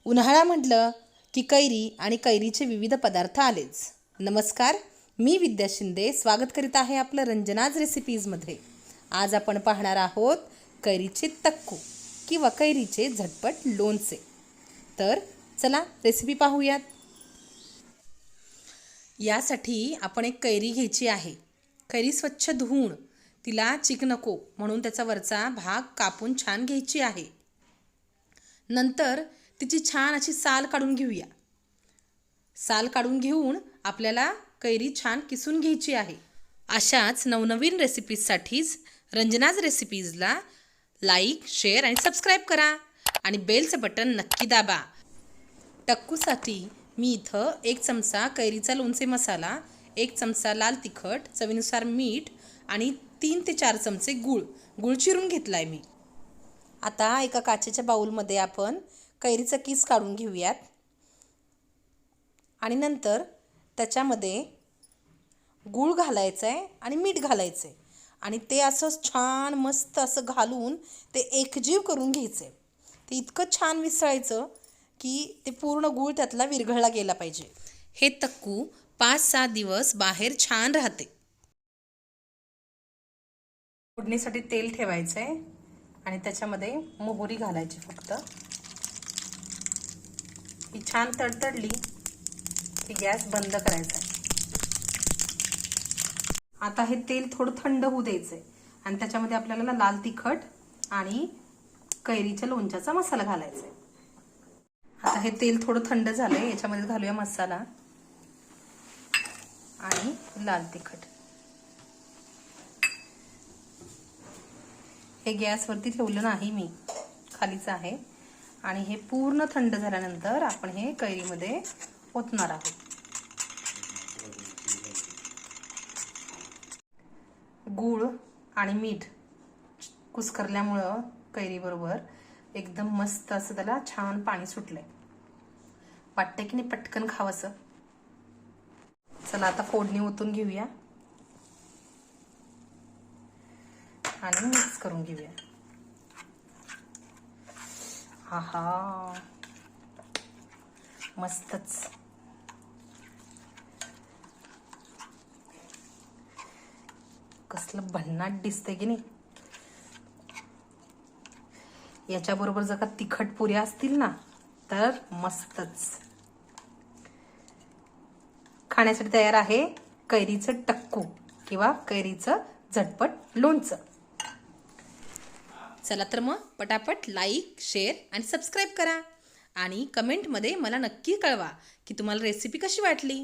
उन्हाळा म्हटलं की कैरी आणि कैरीचे विविध पदार्थ आलेच. नमस्कार, मी विद्या शिंदे स्वागत करीत आहे आपलं रंजनाज रेसिपीजमध्ये. आज आपण पाहणार आहोत कैरीचे तक्कू किंवा कैरीचे झटपट लोणचे. तर चला रेसिपी पाहूयात. यासाठी आपण एक कैरी घ्यायची आहे. कैरी स्वच्छ धुवून तिला चिक नको म्हणून त्याचा वरचा भाग कापून छान घ्यायची आहे. नंतर तिची छान अशी साल काढून घेऊया. साल काढून घेऊन आपल्याला कैरी छान किसून घ्यायची आहे. अशाच नवनवीन रेसिपीजसाठीच रंजनाज रेसिपीजला लाईक, शेअर आणि सबस्क्राईब करा आणि बेलचं बटन नक्की दाबा. टक्कूसाठी मी इथं 1 चमचा कैरीचा लोणचे मसाला, 1 चमचा लाल तिखट, चवीनुसार मीठ आणि 3 ते 4 चमचे गूळ चिरून घेतला आहे मी. आता एका काचेच्या बाउलमध्ये आपण कैरीचा किस काढून घेऊयात आणि नंतर त्याच्यामध्ये गूळ घालायचं आहे आणि मीठ घालायचं आहे आणि ते असं छान मस्त असं घालून ते एकजीव करून घ्यायचं आहे. ते इतकं छान मिसळायचं की ते पूर्ण गूळ त्यातला विरघळला गेला पाहिजे. हे तक्कू 5-6 दिवस बाहेर छान राहते. फोडणीसाठी तेल ठेवायचं आहे आणि त्याच्यामध्ये मोहरी घालायची फक्त. ही छान तडतडली की गॅस बंद करायचा. आता हे तेल थोडं थंड होऊ द्यायचंय आणि त्याच्यामध्ये आपल्याला लाल तिखट आणि कैरीच्या लोणच्याचा मसाला घालायचा आहे. आता हे तेल थोडं थंड झालंय, याच्यामध्ये घालूया मसाला आणि लाल तिखट. हे गॅसवरती ठेवलं नाही मी, खालीच आहे. आणि हे पूर्ण थंड झाल्यानंतर आपण हे कैरीमध्ये ओतणार आहोत. गूळ आणि मीठ कुस्करल्यामुळं कैरीबरोबर एकदम मस्त असं त्याला छान पाणी सुटलंय. वाटतंय की नाही पटकन खावंसं. चला आता फोडणी ओतून घेऊया आणि मिक्स करून घेऊया. आहा, मस्तच. कसलं भन्नाट दिसतंय की नाही. याच्याबरोबर जर का तिखट पुऱ्या असतील ना तर मस्तच. खाण्यासाठी तयार आहे कैरीचं टक्कू किंवा कैरीचं झटपट लोणचं. चला तर मग पटापट लाईक, शेअर आणि सबस्क्राईब करा आणि कमेंटमध्ये मला नक्की कळवा की तुम्हाला रेसिपी कशी वाटली.